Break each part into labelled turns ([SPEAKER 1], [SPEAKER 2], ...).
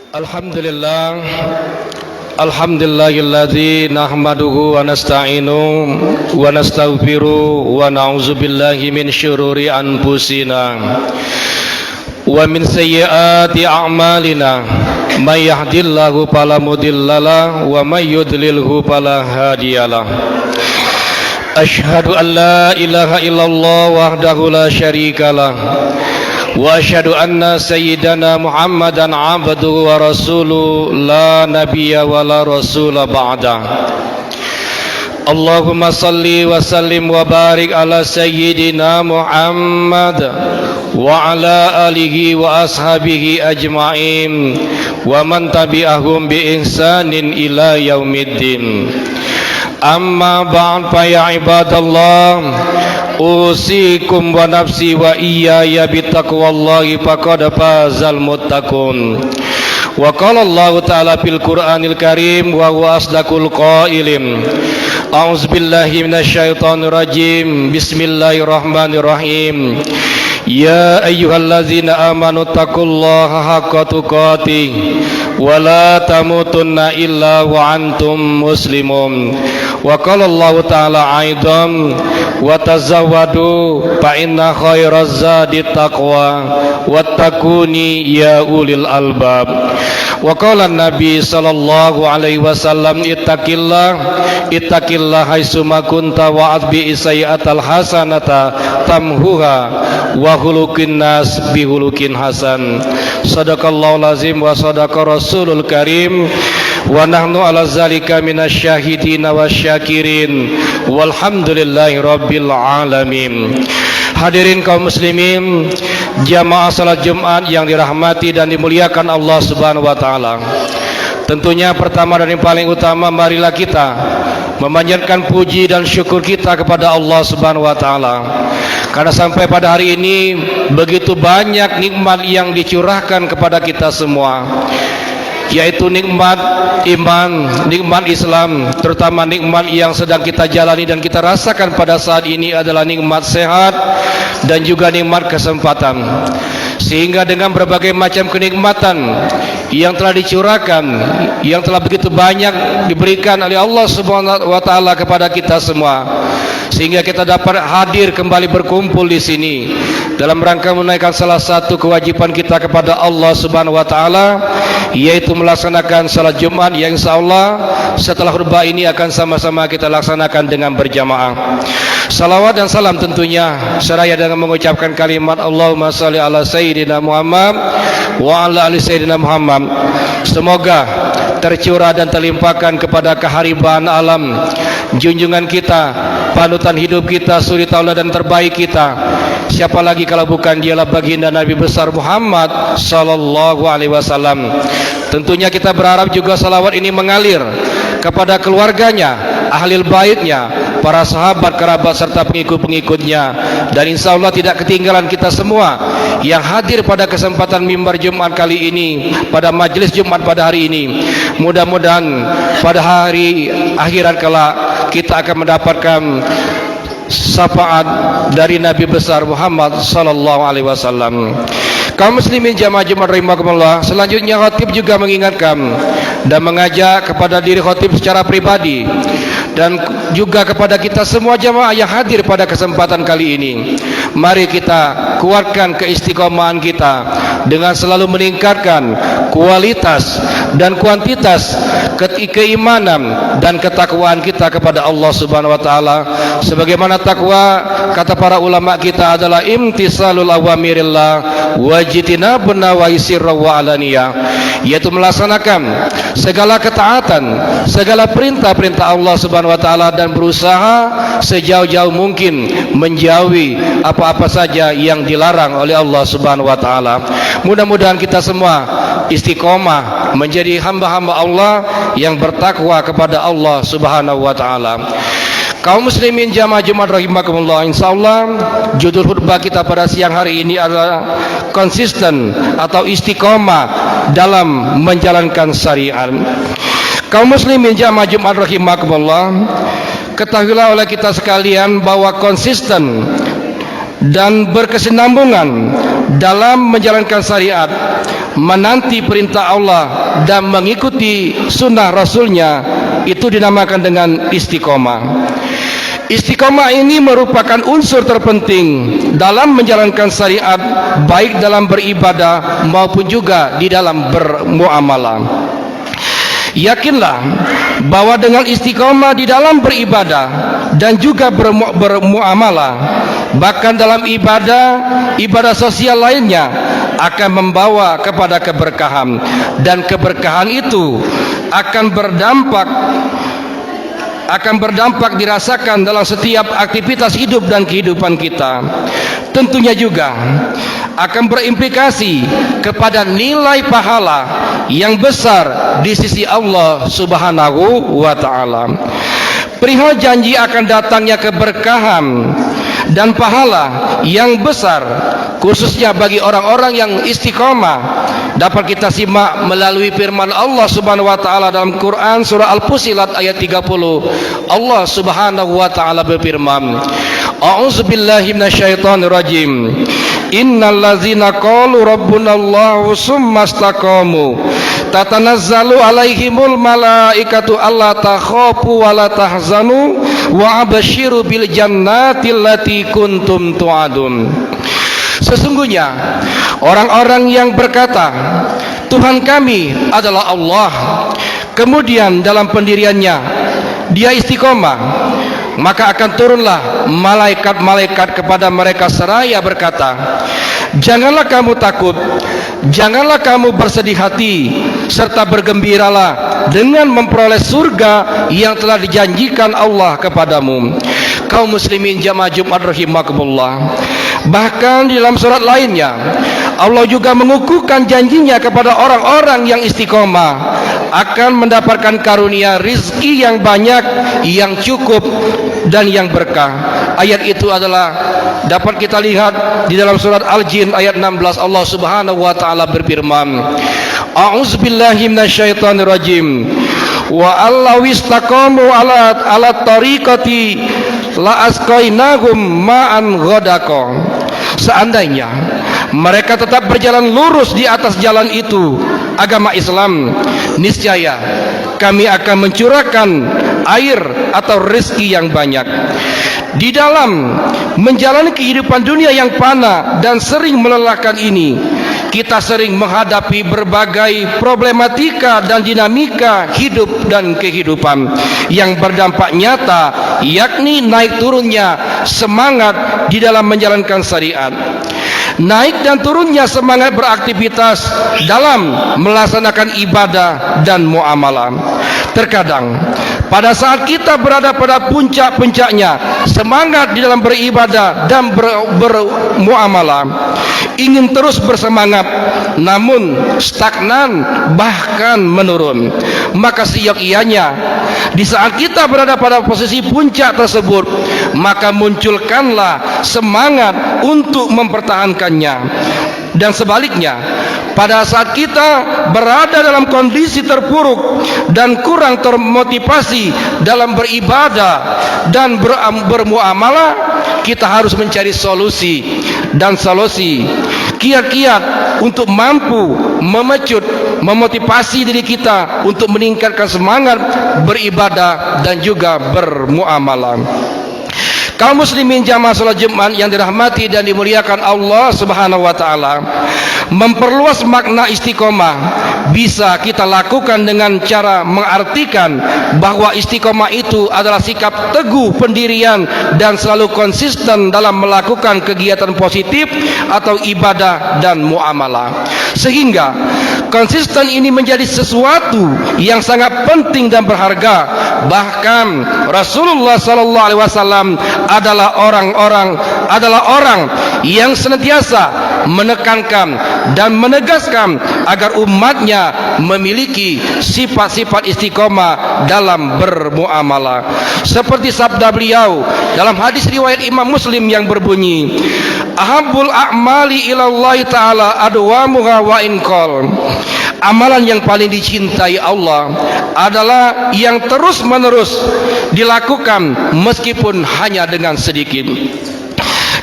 [SPEAKER 1] Alhamdulillah, alhamdulillahilladzi nahmaduhu wa nasta'inu wa nastaghfiru wa na'udzu billahi min syururi anfusina wa min sayyiati a'malina may yahdihillahu fala mudhillalah wa may yudlilhu fala hadiyalah. Asyhadu an la ilaha illallah wahdahu la syarikalah wa asyhadu anna sayyidana Muhammadan abduhu wa rasuluhu la nabiyya wa la rasula ba'da. Allahumma salli wa sallim wa barik ala sayyidina Muhammad wa ala alihi wa ashabihi ajma'in wa man tabi'ahum bi ihsanin ila yaumiddin. Amma ba'd fa ya ibadallah, usikum wa nafsi wa iyaya bittaqwallahi faqad fazal muttaqun. Wa qala Allah ta'ala fil Qur'anil Karim wa huwa asdaqul qailin. A'udzu billahi minasyaitonir rajim. Bismillahirrahmanirrahim. Ya ayyuhallazina amanu taqullaha haqqa tuqatih wa la tamutunna illa wa antum muslimun. Wa qala Allah ta'ala aidan wa tazawwadu fa inna khairaz zadi taqwa wattaquni ya ulil albab. Wa qala Nabi sallallahu alaihi wasallam ittaqillah haitsuma kunta wa atbi sayyi'atal hasanata tamhuha wa khuluqin nas bihulukin hasan. Sadaqallahul azim wa sadaqa rasulul karim wa nahnu ala zalika minasyahidin wasyakirin walhamdulillahi rabbil alamin. Hadirin kaum muslimin, jamaah salat Jumat yang dirahmati dan dimuliakan Allah Subhanahu wa taala. Tentunya pertama dan yang paling utama, marilah kita memanjatkan puji dan syukur kita kepada Allah Subhanahu wa taala. Karena sampai pada hari ini begitu banyak nikmat yang dicurahkan kepada kita semua, yaitu nikmat iman, nikmat Islam, terutama nikmat yang sedang kita jalani dan kita rasakan pada saat ini adalah nikmat sehat dan juga nikmat kesempatan. Sehingga dengan berbagai macam kenikmatan yang telah dicurahkan, yang telah begitu banyak diberikan oleh Allah Subhanahu wa taala kepada kita semua, sehingga kita dapat hadir kembali berkumpul di sini dalam rangka menunaikan salah satu kewajiban kita kepada Allah Subhanahu wa taala, yaitu melaksanakan salat Jumat yang insyaallah setelah khutbah ini akan sama-sama kita laksanakan dengan berjamaah. Salawat dan salam tentunya seraya dengan mengucapkan kalimat Allahumma shalli ala sayyidina Muhammad wa ala ali sayyidina Muhammad. Semoga tercurah dan terlimpahkan kepada keharibaan alam junjungan kita, panutan hidup kita, suri tauladan terbaik kita. Siapa lagi kalau bukan dialah baginda Nabi besar Muhammad sallallahu alaihi wasallam. Tentunya kita berharap juga salawat ini mengalir kepada keluarganya, ahlil baitnya, para sahabat, kerabat serta pengikut-pengikutnya, dan insya Allah tidak ketinggalan kita semua yang hadir pada kesempatan mimbar Jumat kali ini, pada majelis Jumat pada hari ini. Mudah-mudahan pada hari akhirat kelak kita akan mendapatkan syafaat dari Nabi besar Muhammad sallallahu alaihi wasallam. Kaum muslimin jamaah Jumat rahimakumullah, selanjutnya khatib juga mengingatkan dan mengajak kepada diri khatib secara pribadi dan juga kepada kita semua jamaah yang hadir pada kesempatan kali ini. Mari kita kuatkan keistiqomahan kita dengan selalu meningkatkan kualitas dan kuantitas keimanan dan ketakwaan kita kepada Allah Subhanahu wa taala. Sebagaimana takwa kata para ulama kita adalah imtisalul awamirillah wajtinabun nawahi wa alaniyah, yaitu melaksanakan segala ketaatan, segala perintah-perintah Allah Subhanahu wa taala dan berusaha sejauh-jauh mungkin menjauhi apa-apa saja yang dilarang oleh Allah Subhanahu wa taala. Mudah-mudahan kita semua istiqomah menjadi hamba-hamba Allah yang bertakwa kepada Allah Subhanahu wa taala. Kaum muslimin jamaah Jumat rahimakumullah, insyaallah judul khutbah kita pada siang hari ini adalah konsisten atau istiqomah dalam menjalankan syariat. Kaum muslimin jamaah Jumat rahimakumullah, ketahuilah oleh kita sekalian bahwa konsisten dan berkesinambungan dalam menjalankan syariat menanti perintah Allah dan mengikuti sunnah Rasulnya, itu dinamakan dengan istiqomah. Istiqomah ini merupakan unsur terpenting dalam menjalankan syariat, baik dalam beribadah maupun juga di dalam bermuamalah. Yakinlah bahwa dengan istiqomah di dalam beribadah dan juga bermuamalah, bahkan dalam ibadah sosial lainnya, akan membawa kepada keberkahan, dan keberkahan itu akan berdampak dirasakan dalam setiap aktivitas hidup dan kehidupan kita. Tentunya juga akan berimplikasi kepada nilai pahala yang besar di sisi Allah Subhanahu wa ta'ala. Perihal janji akan datangnya keberkahan dan pahala yang besar, khususnya bagi orang-orang yang istiqomah, dapat kita simak melalui firman Allah Subhanahu wa ta'ala dalam Quran surah Al-Fussilat ayat 30. Allah Subhanahu wa ta'ala berfirman, A'udzubillahi minasyaitonir rajim. Innal ladzina qalu rabbunallahu tsumma istaqamu tatanazzalu alaihimul malaikatu alla takhafu wa la tahzanu wa abasyiru bil jannati allati kuntum tu'adun. Sesungguhnya orang-orang yang berkata, Tuhan kami adalah Allah, kemudian dalam pendiriannya dia istiqomah, maka akan turunlah malaikat-malaikat kepada mereka seraya berkata, janganlah kamu takut, janganlah kamu bersedih hati, serta bergembiralah dengan memperoleh surga yang telah dijanjikan Allah kepadamu. Kaum muslimin jamaah Jumat rahimakumullah. Bahkan di dalam surat lainnya Allah juga mengukuhkan janjinya kepada orang-orang yang istiqomah akan mendapatkan karunia rizki yang banyak, yang cukup dan yang berkah. Ayat itu adalah dapat kita lihat di dalam surat Al-Jin ayat 16. Allah Subhanahu wa ta'ala berfirman, A'udzubillahi minasyaitonirrajim. Wa allaw istaqamu ala tariqati la asqainahum ma'an ghadaqa. Seandainya mereka tetap berjalan lurus di atas jalan itu, agama Islam, niscaya kami akan mencurahkan air atau rezeki yang banyak. Di dalam menjalani kehidupan dunia yang fana dan sering melelahkan ini, kita sering menghadapi berbagai problematika dan dinamika hidup dan kehidupan yang berdampak nyata, yakni naik turunnya semangat di dalam menjalankan syariat, naik dan turunnya semangat beraktivitas dalam melaksanakan ibadah dan muamalah. Terkadang pada saat kita berada pada puncak-puncaknya semangat di dalam beribadah dan bermuamalah, ingin terus bersemangat namun stagnan bahkan menurun, maka seyogyanya di saat kita berada pada posisi puncak tersebut, maka munculkanlah semangat untuk mempertahankannya. Dan sebaliknya, pada saat kita berada dalam kondisi terpuruk dan kurang termotivasi dalam beribadah dan bermuamalah, kita harus mencari solusi dan solusi kiat-kiat untuk mampu memotivasi diri kita untuk meningkatkan semangat beribadah dan juga bermuamalah. Kaum muslimin jamaah salat Jumat yang dirahmati dan dimuliakan Allah Subhanahu wa taala, memperluas makna istiqomah bisa kita lakukan dengan cara mengartikan bahwa istiqomah itu adalah sikap teguh pendirian dan selalu konsisten dalam melakukan kegiatan positif atau ibadah dan muamalah, sehingga konsisten ini menjadi sesuatu yang sangat penting dan berharga. Bahkan Rasulullah sallallahu alaihi wasallam adalah orang yang senantiasa menekankan dan menegaskan agar umatnya memiliki sifat-sifat istiqomah dalam bermuamalah. Seperti sabda beliau dalam hadis riwayat Imam Muslim yang berbunyi, Ahabbul a'mali ilallahi ta'ala adwamuha wa inqal. Amalan yang paling dicintai Allah adalah yang terus-menerus dilakukan meskipun hanya dengan sedikit.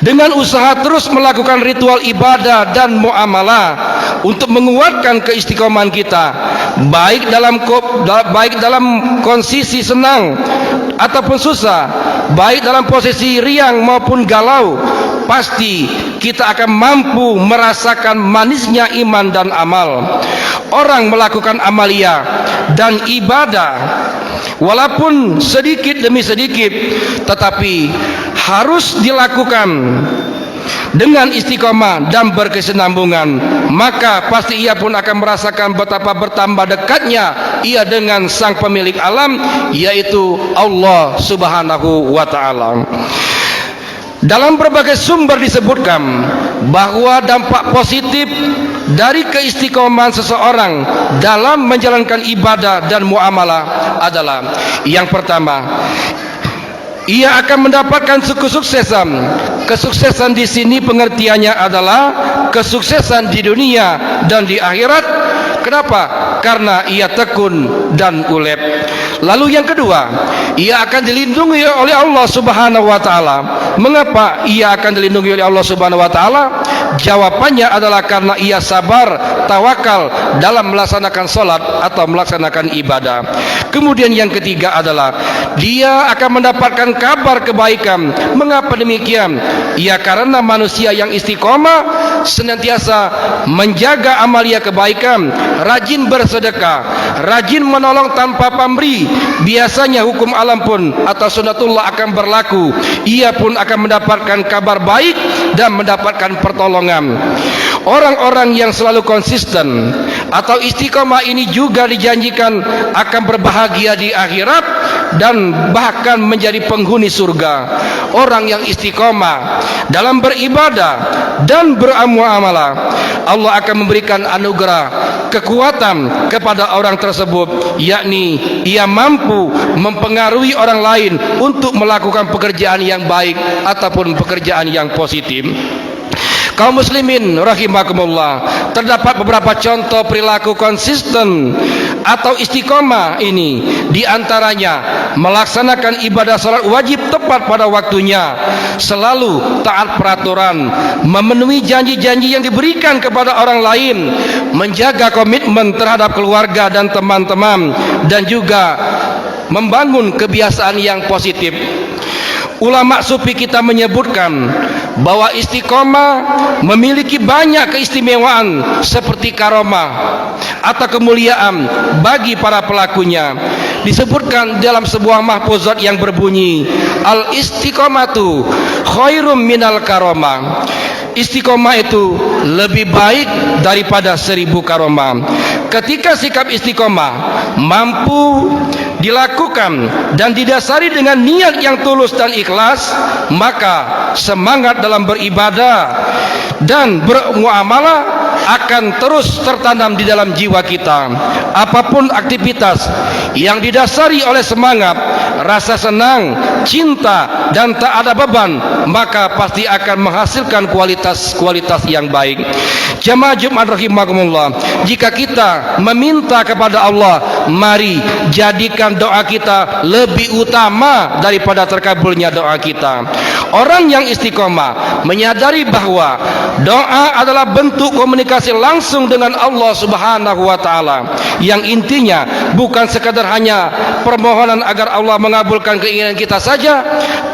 [SPEAKER 1] Dengan usaha terus melakukan ritual ibadah dan muamalah, untuk menguatkan keistiqomahan kita, baik dalam kondisi senang ataupun susah, baik dalam posisi riang maupun galau, pasti kita akan mampu merasakan manisnya iman dan amal. Orang melakukan amalia dan ibadah walaupun sedikit demi sedikit, tetapi harus dilakukan dengan istiqomah dan berkesinambungan, maka pasti ia pun akan merasakan betapa bertambah dekatnya ia dengan sang pemilik alam, yaitu Allah Subhanahu wa ta'ala. Dalam berbagai sumber disebutkan bahwa dampak positif dari keistiqomahan seseorang dalam menjalankan ibadah dan muamalah adalah, yang pertama, ia akan mendapatkan kesuksesan. Kesuksesan di sini pengertiannya adalah kesuksesan di dunia dan di akhirat. Kenapa? Karena ia tekun dan ulet. Lalu yang kedua, ia akan dilindungi oleh Allah Subhanahu wa ta'ala. Mengapa ia akan dilindungi oleh Allah Subhanahu wa ta'ala? Jawabannya adalah karena ia sabar, tawakal dalam melaksanakan salat atau melaksanakan ibadah. Kemudian yang ketiga adalah dia akan mendapatkan kabar kebaikan. Mengapa demikian? Ya karena manusia yang istiqomah senantiasa menjaga amalia kebaikan, rajin bersedekah, rajin menolong tanpa pamrih. Biasanya hukum alam pun atau sunnatullah akan berlaku. Ia pun akan mendapatkan kabar baik dan mendapatkan pertolongan. Orang-orang yang selalu konsisten atau istiqomah ini juga dijanjikan akan berbahagia di akhirat dan bahkan menjadi penghuni surga. Orang yang istiqomah dalam beribadah dan bermuamalah, Allah akan memberikan anugerah kekuatan kepada orang tersebut, yakni ia mampu mempengaruhi orang lain untuk melakukan pekerjaan yang baik ataupun pekerjaan yang positif. Kaum muslimin rahimakumullah, terdapat beberapa contoh perilaku konsisten atau istiqomah ini. Di antaranya melaksanakan ibadah salat wajib tepat pada waktunya, selalu taat peraturan, memenuhi janji-janji yang diberikan kepada orang lain, menjaga komitmen terhadap keluarga dan teman-teman, dan juga membangun kebiasaan yang positif. Ulama sufi kita menyebutkan bahwa istiqomah memiliki banyak keistimewaan seperti karomah atau kemuliaan bagi para pelakunya. Disebutkan dalam sebuah mahfuzat yang berbunyi, al-istiqomatu khairum minal karomah. Istiqomah itu lebih baik daripada 1000 karomah. Ketika sikap istiqomah mampu dilakukan dan didasari dengan niat yang tulus dan ikhlas, maka semangat dalam beribadah dan bermuamalah akan terus tertanam di dalam jiwa kita. Apapun aktivitas yang didasari oleh semangat, rasa senang, cinta, dan tak ada beban, maka pasti akan menghasilkan kualitas yang baik. Jamaah Jumat rahimakumullah, jika kita meminta kepada Allah, mari jadikan doa kita lebih utama daripada terkabulnya doa kita. Orang yang istiqomah menyadari bahwa doa adalah bentuk komunikasi langsung dengan Allah Subhanahu wa ta'ala, yang intinya bukan sekadar hanya permohonan agar Allah mengabulkan keinginan kita saja,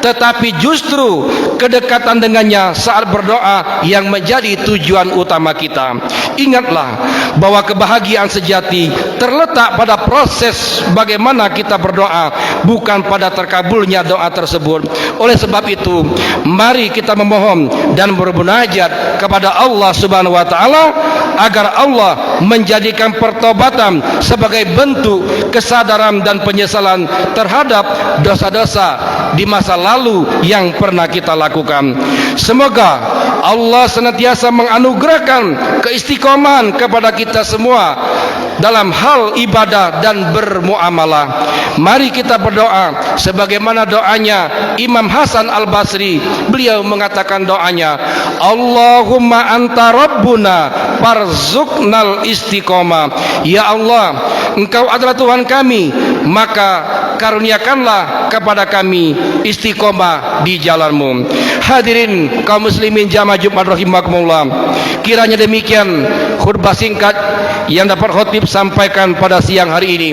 [SPEAKER 1] tetapi justru kedekatan dengannya saat berdoa yang menjadi tujuan utama kita. Ingatlah bahwa kebahagiaan sejati terletak pada proses bagaimana kita berdoa, bukan pada terkabulnya doa tersebut. Oleh sebab itu, mari kita memohon dan bermunajat kepada Allah Subhanahu wa ta'ala agar Allah menjadikan pertobatan sebagai bentuk kesadaran dan penyesalan terhadap dosa-dosa di masa lalu yang pernah kita lakukan. Semoga Allah senantiasa menganugerahkan keistiqomahan kepada kita semua dalam hal ibadah dan bermuamalah. Mari kita berdoa sebagaimana doanya Imam Hasan Al-Basri. Beliau mengatakan doanya, Allahumma anta rabbuna farzuqnal istiqomah. Ya Allah, Engkau adalah Tuhan kami, maka karuniakanlah kepada kami istiqomah di jalan-Mu. Hadirin kaum muslimin jamaah Jumat rahimakumullah, kiranya demikian khutbah singkat yang dapat khotib sampaikan pada siang hari ini.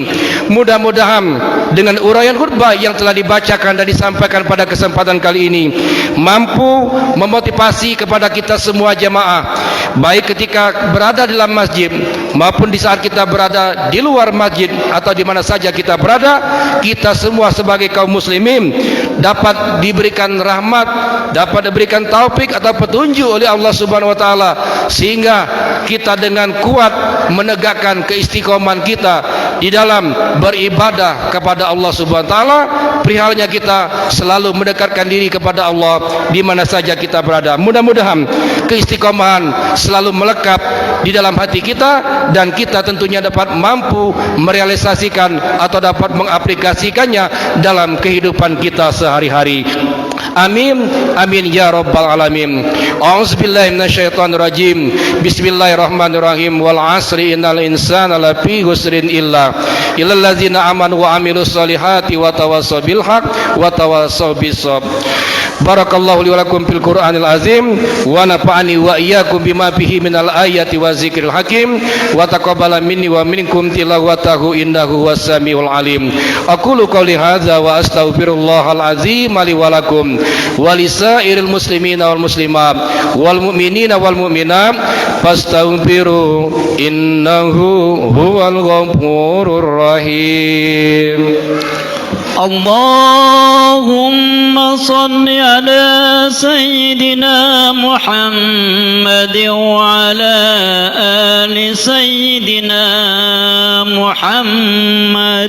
[SPEAKER 1] Mudah-mudahan dengan uraian khutbah yang telah dibacakan dan disampaikan pada kesempatan kali ini mampu memotivasi kepada kita semua jamaah, baik ketika berada dalam masjid maupun di saat kita berada di luar masjid atau di mana saja kita berada, kita semua sebagai kaum muslimin dapat diberikan rahmat, dapat diberikan taufik atau petunjuk oleh Allah Subhanahu wa taala, sehingga kita dengan kuat menegakkan keistiqomahan kita di dalam beribadah kepada Allah Subhanahu wa taala. Perihalnya kita selalu mendekatkan diri kepada Allah di mana saja kita berada. Mudah-mudahan keistiqomahan selalu melekat di dalam hati kita dan kita tentunya dapat mampu merealisasikan atau dapat mengaplikasikannya dalam kehidupan kita sehari-hari. Amin amin ya rabbal alamin. A'udzubillahi minasyaitonir rajim. Bismillahirrahmanirrahim. Wal 'asri innal insana lafi khusrin illa ladzina amanu wa amilus solihati wa tawassaw bil haqq wa tawassaw bis sabr. Barakallahu li wa lakum fil Qur'anil azim wa nafa'ani wa iyyakum bima fihi minal ayati wa zikril hakim wa taqabbala minni wa minkum tilawatahu innahu was-sami'ul alim. Aqulu qouli hadza wa astaghfirullahal azim li wa lakum wa lisairil muslimina wal muslimat wal mu'minina wal mu'minat fastaghfiru innahu huwal ghafurur rahim.
[SPEAKER 2] Allahumma salli ala Sayyidina Muhammad wa ala ali Sayyidina Muhammad.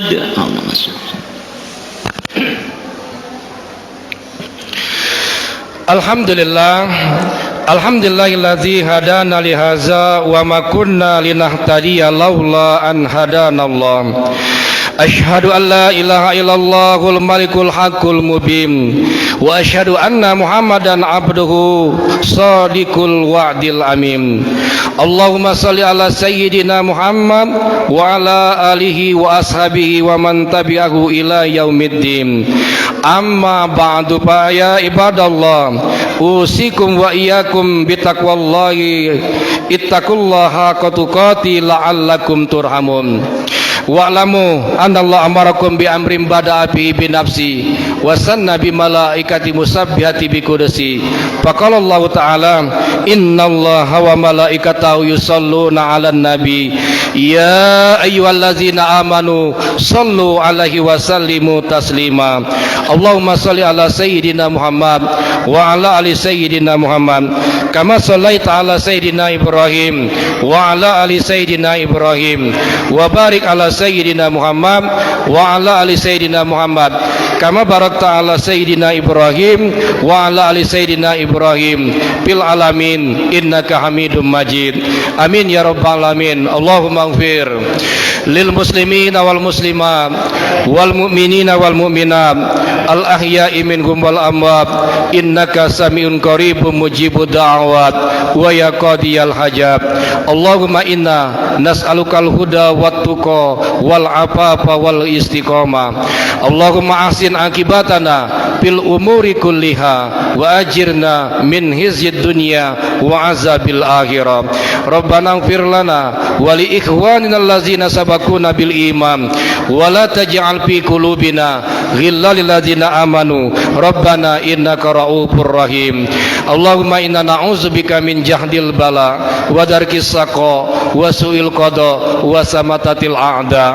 [SPEAKER 1] Alhamdulillah, alhamdulillahilladzi hadana li hadza wa ma kunna linahtadiya laula an hadanallah. Asyhadu an la ilaha illallahul malikul haqqul mubin wa asyhadu anna Muhammadan abduhu shadiqul wa'dil amin. Allahumma salli ala sayyidina Muhammad wa ala alihi wa ashabihi wa man tabi'ahu ila yaumiddin. Amma ba'du fa ya ibadallah, usikum wa iyyakum bitaqwallahi ittaqullaha haqqa tuqati la'allakum turhamun. Wa'lamu anallahu amarakum bi amrin bada'a bi nafsi wa sanna bi malaikati musabbihati bi qudsi. Faqala Allah ta'ala innallaha wa malaikatahu yusholluna 'alan nabi ya ayyuhallazina amanu shallu 'alaihi wa sallimu taslima. Allahumma shalli ala sayyidina Muhammad wa ala ali sayyidina Muhammad kama shallaita ala sayyidina Ibrahim wa ala ali sayyidina Ibrahim wa barik ala sayyidina Muhammad wa ala ali sayyidina Muhammad kama barakta ala sayyidina Ibrahim wa ala ali sayyidina Ibrahim fil alamin innaka Hamidum Majid. Amin ya rabbal alamin. Allahumma ighfir lil muslimina wal muslimat wal mu'minina wal mu'minat al ahya'i minhum wal amwat innaka samiun qaribun mujibud da'awat wa ya qadiyal hajat. Allahumma inna nas'alukal huda wat tuqa wal afafa wal istiqamah. Allahumma ahsin akibatana fil umuri kulliha wa ajirna min hizyid dunya wa azabil akhirah. Rabbana ighfir lana wa li ikhwanina allazina sabaquna bil iman wa la taj'al fi qulubina ghillan lil ladzina amanu Rabbana innaka ra'ufur rahim. Allahumma inna na'udzubika min jahdil bala wa darkis saqa wa su'il qada wa samatatil a'da.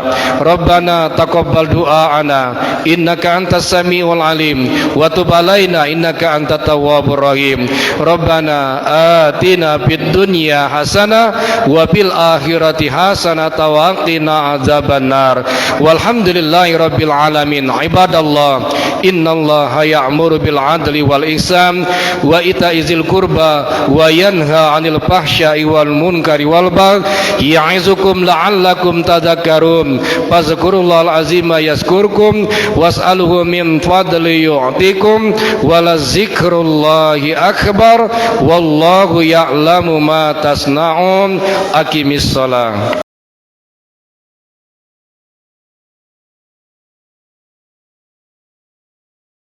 [SPEAKER 1] Rabbana taqabbal du'aana innaka antas samiul alim wa tub alaina innaka antat tawwabur rahim. Rabbana atina fid dunya hasanah wa fil akhirati hasanah wa qina adzabannar. Walhamdulillahi rabbil alamin. Ibadallah, innallaha ya'muru bil adli wal ihsan wa ita'izil qurba wa yanha 'anil fahsya'i wal munkari wal baghi ya'izukum la'allakum tadhakkarun. Fazkurullahal azima yazkurkum was'aluhu min fadli yu'tikum walazikrullahi akbar wallahu ya'lamu ma tasna'un. Aqimis shalah.